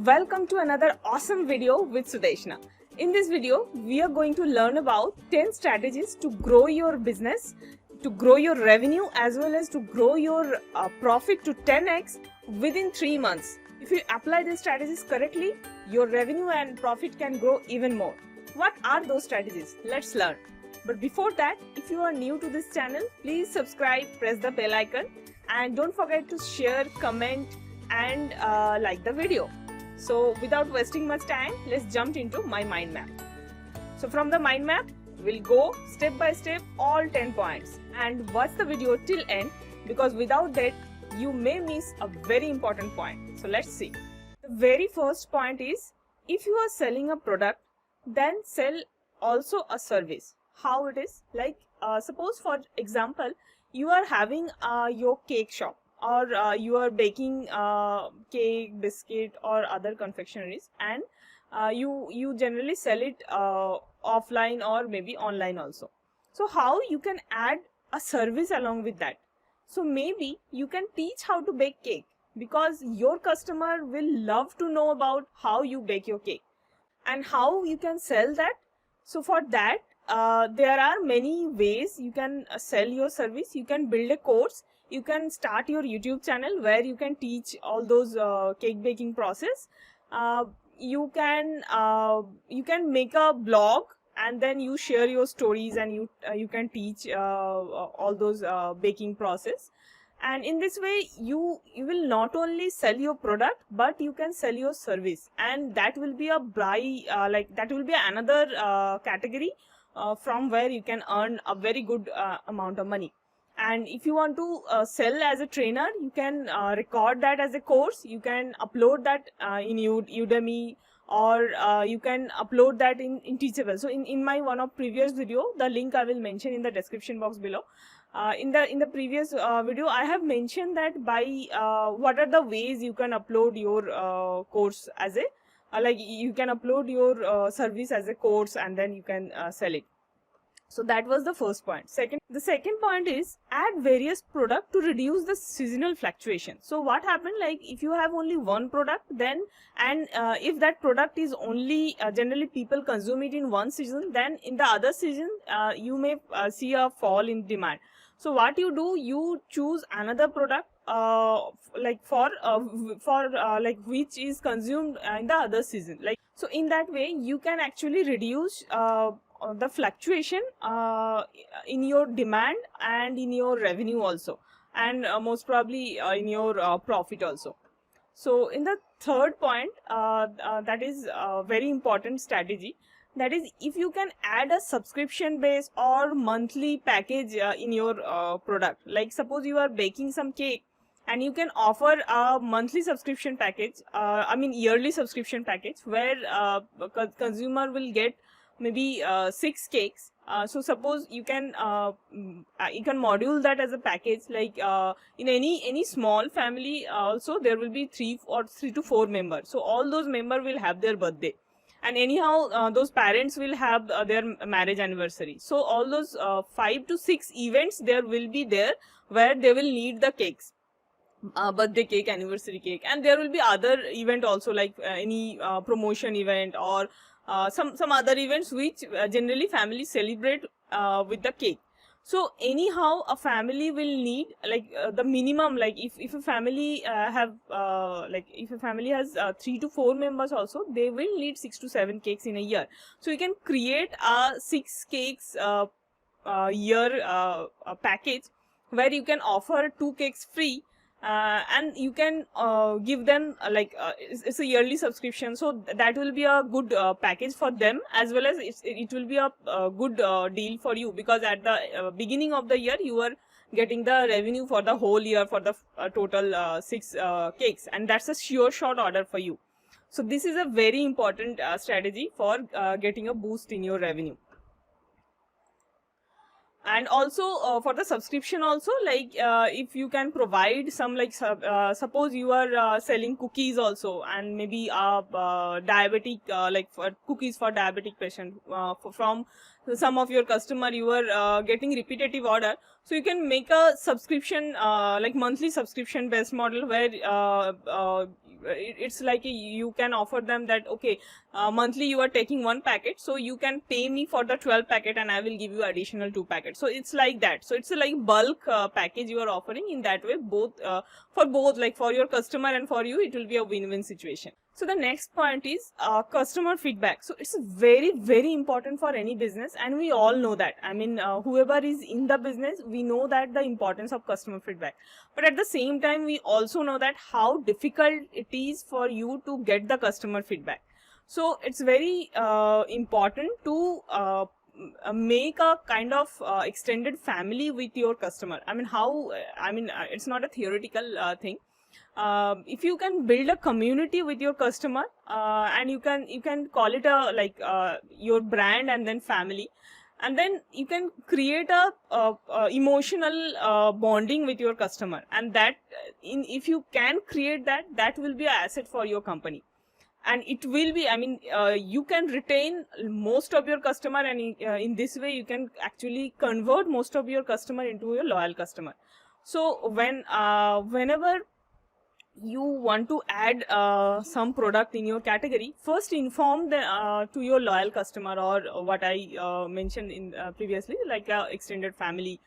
Welcome to another awesome video with Sudeshna. In this video, we are going to learn about 10 strategies to grow your business, to grow your revenue as well as to grow your profit to 10x within 3 months. If you apply these strategies correctly, your revenue and profit can grow even more. What are those strategies? Let's learn. But before that, if you are new to this channel, please subscribe, press the bell icon and don't forget to share, comment and like the video. So without wasting much time, let's jump into my mind map. So from the mind map, we'll go step by step all 10 points and watch the video till end, because without that you may miss a very important point. So let's see. The very first point is, if you are selling a product, then sell also a service. How it is? Like suppose for example, you are having your cake shop, or you are baking cake, biscuit or other confectionaries, and you generally sell it offline or maybe online also. So how you can add a service along with that? So maybe you can teach how to bake cake, because your customer will love to know about how you bake your cake. And how you can sell that? So for that there are many ways you can sell your service. You can build a course. You can start your YouTube channel where you can teach all those cake baking process. You can make a blog and then you share your stories, and you can teach all those baking process. And in this way you will not only sell your product, but you can sell your service, and that will be a that will be another category from where you can earn a very good amount of money. And if you want to sell as a trainer, you can record that as a course. You can upload that in Udemy, or you can upload that in Teachable. So in my one of previous video, the link I will mention in the description box below. In the previous video, I have mentioned that by what are the ways you can upload your course as a like you can upload your service as a course, and then you can sell it. So that was the first point. The second point is, add various product to reduce the seasonal fluctuation. So what happened, like if you have only one product, then and if that product is only generally people consume it in one season, then in the other season you may see a fall in demand. So what you do, you choose another product like for like which is consumed in the other season. Like, so in that way you can actually reduce the fluctuation in your demand and in your revenue also, and most probably in your profit also. So in the third point, that is a very important strategy. That is, if you can add a subscription base or monthly package in your product. Like suppose you are baking some cake and you can offer a monthly subscription package, I mean yearly subscription package, where consumer will get maybe 6 cakes. So suppose you can module that as a package, like in any small family also there will be 3 to 4 members. So all those members will have their birthday, and anyhow those parents will have their marriage anniversary. So all those 5 to 6 events there will be there, where they will need the cakes, birthday cake, anniversary cake, and there will be other event also, like any promotion event, or some other events which generally families celebrate with the cake. So anyhow a family will need like the minimum, like if a family if a family has 3 to 4 members also, they will need 6 to 7 cakes in a year. So you can create a 6 cakes year package, where you can offer 2 cakes free. And you can give them it's a yearly subscription, so that will be a good package for them, as well as it will be a good deal for you, because at the beginning of the year you are getting the revenue for the whole year for the total 6 cakes, and that's a sure shot order for you. So this is a very important strategy for getting a boost in your revenue. And also for the subscription also, like if you can provide some, like suppose you are selling cookies also, and maybe diabetic like for cookies for diabetic patient, from some of your customer you are getting repetitive order. So you can make a subscription like monthly subscription based model, where it's like you can offer them that, okay, monthly you are taking 1 packet, so you can pay me for the 12 packet and I will give you additional 2 packets. So it's like that. So it's a like bulk package you are offering. In that way, both for both, like for your customer and for you, it will be a win-win situation. So the next point is customer feedback. So it's very, very important for any business, and we all know that. I mean, whoever is in the business, we know that the importance of customer feedback. But at the same time, we also know that how difficult it is for you to get the customer feedback. So it's very important to make a kind of extended family with your customer. I mean, it's not a theoretical thing. If you can build a community with your customer, and you can call it a like your brand and then family, and then you can create a emotional bonding with your customer, and that if you can create that, that will be an asset for your company. And it will be, I mean, you can retain most of your customer, and in this way you can actually convert most of your customer into your loyal customer. So whenever you want to add some product in your category, first inform to your loyal customer, or what I mentioned in previously, like extended family.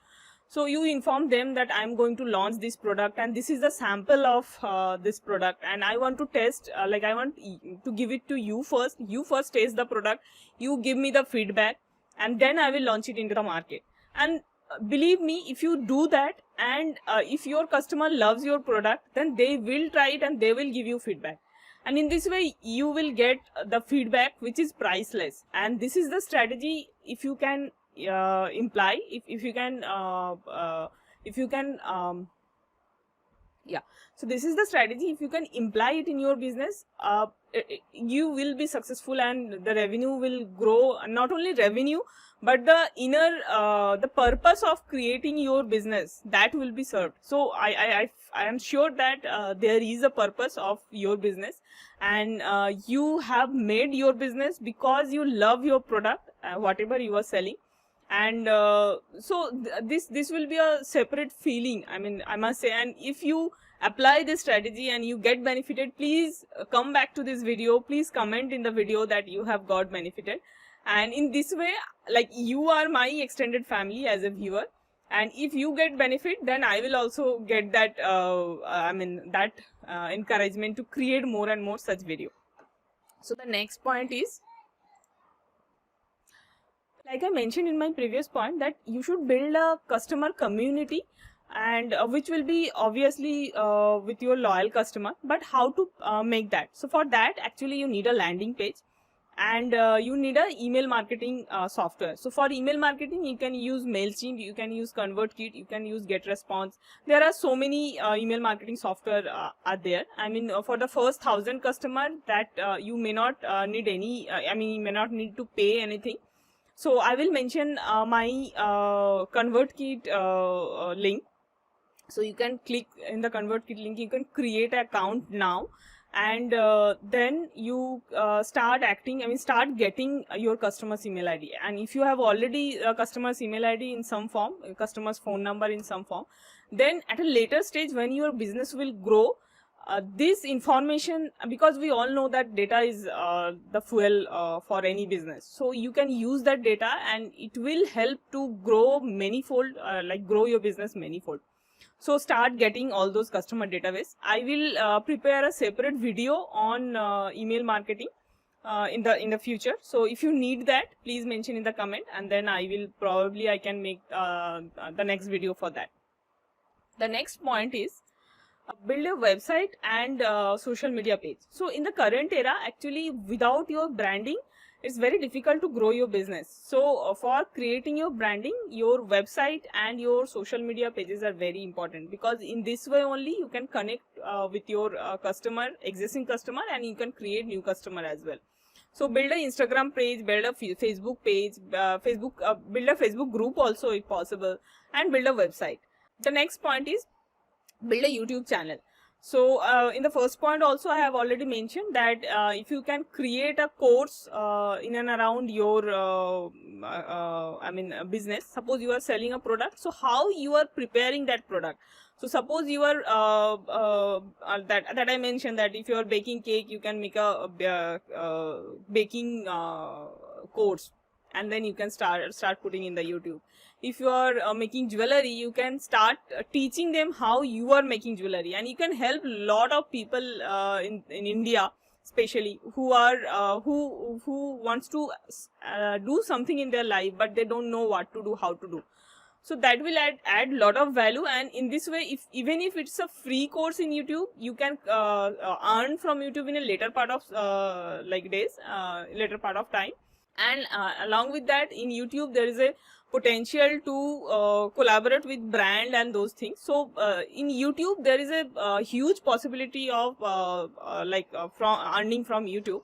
So you inform them that I'm going to launch this product, and this is the sample of this product, and I want to test, like I want to give it to you first. You first taste the product, you give me the feedback, and then I will launch it into the market. And believe me, if you do that, and if your customer loves your product, then they will try it and they will give you feedback. And in this way, you will get the feedback which is priceless. And this is the strategy, if you can imply, if you can yeah, so this is the strategy. If you can imply it in your business, you will be successful, and the revenue will grow. Not only revenue, but the inner the purpose of creating your business, that will be served. So I am sure that there is a purpose of your business, and you have made your business because you love your product, whatever you are selling. And so this will be a separate feeling, I mean, I must say. And if you apply this strategy and you get benefited, please come back to this video, please comment in the video that you have got benefited. And in this way, like, you are my extended family as a viewer, and if you get benefit, then I will also get that encouragement to create more and more such video. So the next point is, like I mentioned in my previous point, that you should build a customer community, and which will be obviously with your loyal customer. But how to make that? So for that, actually you need a landing page, and you need a email marketing software. So for email marketing, you can use MailChimp, you can use ConvertKit, you can use GetResponse. There are so many email marketing software are there. I mean, for the first 1,000 customer, that you may not need any, you may not need to pay anything. So I will mention my ConvertKit link. So you can click in the ConvertKit link, you can create an account now, and then you start getting your customer's email ID. And if you have already a customer's email ID in some form, a customer's phone number in some form, then at a later stage when your business will grow, this information, because we all know that data is the fuel for any business, so you can use that data and it will help to grow manifold, grow your business manifold. So start getting all those customer database. I will prepare a separate video on email marketing in the future. So if you need that, please mention in the comment, and then I can make the next video for that. The next point is build a website and social media page. So in the current era, actually, without your branding, it's very difficult to grow your business. So for creating your branding, your website and your social media pages are very important, because in this way only you can connect with your existing customer, and you can create new customer as well. So build a Instagram page, build a Facebook page, build a Facebook group also if possible, and build a website. The next point is build a YouTube channel. So in the first point also, I have already mentioned that if you can create a course in and around your business. Suppose you are selling a product, so how you are preparing that product. So suppose you are that I mentioned that if you are baking cake, you can make a baking course, and then you can start putting in the YouTube. If you are making jewelry, you can start teaching them how you are making jewelry, and you can help lot of people in India especially, who are who wants to do something in their life, but they don't know what to do, how to do. So that will add lot of value, and in this way, if even if it's a free course in YouTube, you can earn from YouTube in a later part of later part of time. And along with that, in YouTube there is a potential to collaborate with brand and those things. So in YouTube there is a huge possibility of from earning from YouTube.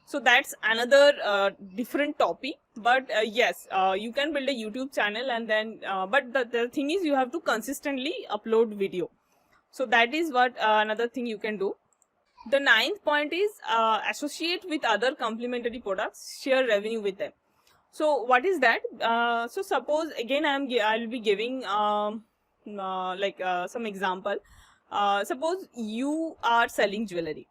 So that's another different topic, but yes, you can build a YouTube channel, and then but the thing is, you have to consistently upload video. So that is what another thing you can do. The ninth point is associate with other complementary products, share revenue with them. So what is that? So suppose again I'll be giving some example. Suppose you are selling jewelry,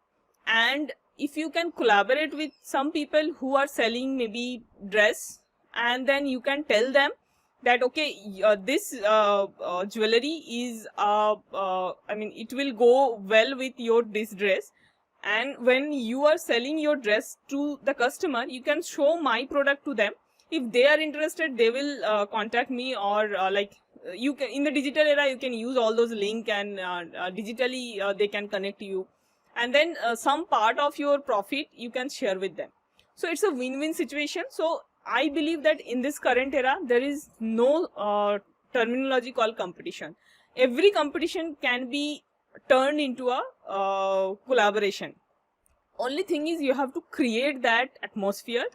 and if you can collaborate with some people who are selling maybe dress, and then you can tell them that okay, this jewelry is I mean, it will go well with your this dress, and when you are selling your dress to the customer, you can show my product to them. If they are interested, they will contact me, or you can, in the digital era, you can use all those link, and digitally they can connect you, and then some part of your profit you can share with them. So it's a win-win situation. So I believe that in this current era, there is no terminology called competition. Every competition can be turned into a collaboration. Only thing is, you have to create that atmosphere,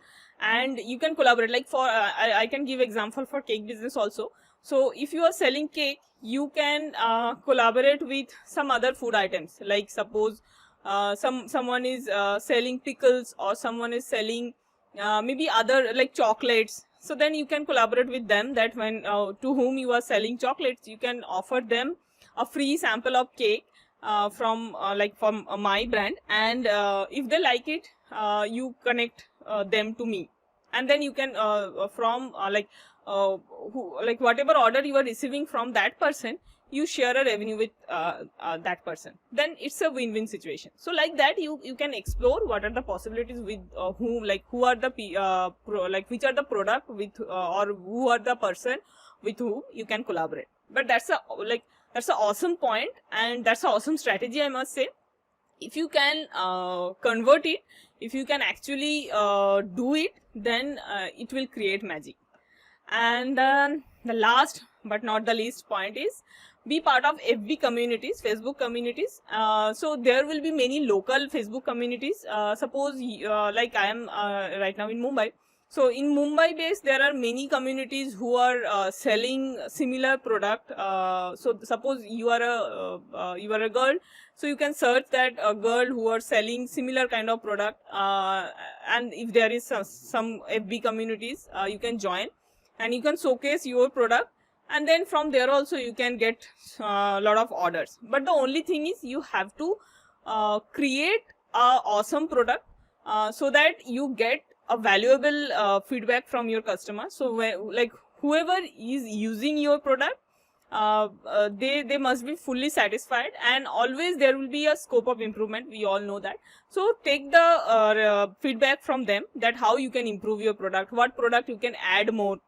and you can collaborate. Like for I can give example for cake business also. So if you are selling cake, you can collaborate with some other food items. Like suppose someone is selling pickles, or someone is selling maybe other like chocolates. So then you can collaborate with them, that when to whom you are selling chocolates, you can offer them a free sample of cake from my brand, and if they like it, you connect them to me, and then you can from whatever order you are receiving from that person, you share a revenue with that person. Then it's a win-win situation. So like that, you can explore what are the possibilities with who are the which are the product with or who are the person with whom you can collaborate. But that's an awesome point, and that's an awesome strategy, I must say. If you can convert it, if you can actually do it, then it will create magic. And then the last but not the least point is, be part of FB communities, Facebook communities. So there will be many local Facebook communities. Suppose like I am right now in Mumbai. So in Mumbai based, there are many communities who are selling similar product. So suppose you are a girl, so you can search that a girl who are selling similar kind of product, and if there is some FB communities, you can join, and you can showcase your product, and then from there also you can get a lot of orders. But the only thing is, you have to create a awesome product so that you get a valuable feedback from your customer. So like whoever is using your product, they must be fully satisfied, and always there will be a scope of improvement. We all know that. So take the feedback from them, that how you can improve your product, what product you can add more,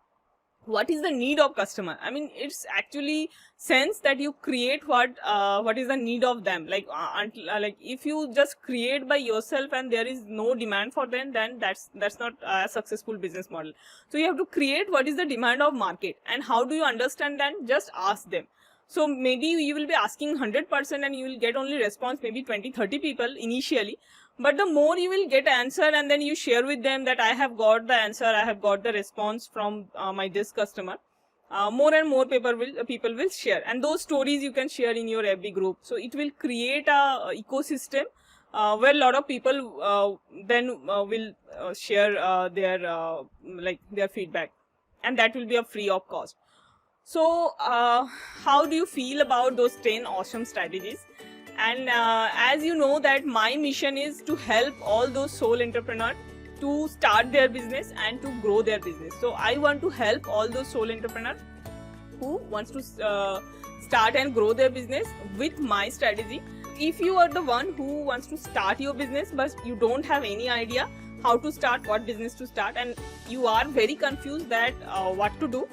what is the need of customer. I mean, it's actually sense that you create what is the need of them. Like if you just create by yourself and there is no demand for them, then that's not a successful business model. So you have to create what is the demand of market, and how do you understand that? Just ask them. So maybe you will be asking 100% and you will get only response maybe 20-30 people initially. But the more you will get answer, and then you share with them that I have got the answer, I have got the response from this customer, more and more people will share, and those stories you can share in your FB group. So it will create a ecosystem where a lot of people then will share their feedback, and that will be a free of cost. So, how do you feel about those 10 awesome strategies? And as you know that my mission is to help all those sole entrepreneurs to start their business and to grow their business. So I want to help all those sole entrepreneurs who wants to start and grow their business with my strategy. If you are the one who wants to start your business but you don't have any idea how to start, what business to start, and you are very confused that what to do,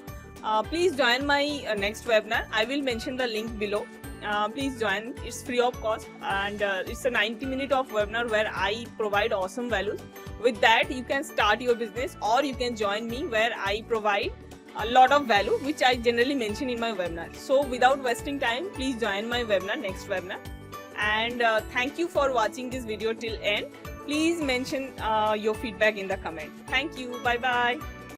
please join my next webinar. I will mention the link below. Please join. It's free of cost, and it's a 90-minute of webinar where I provide awesome values. With that, you can start your business, or you can join me where I provide a lot of value which I generally mention in my webinar. So without wasting time, please join my webinar, next webinar. And thank you for watching this video till end. Please mention your feedback in the comment. Thank you. Bye bye.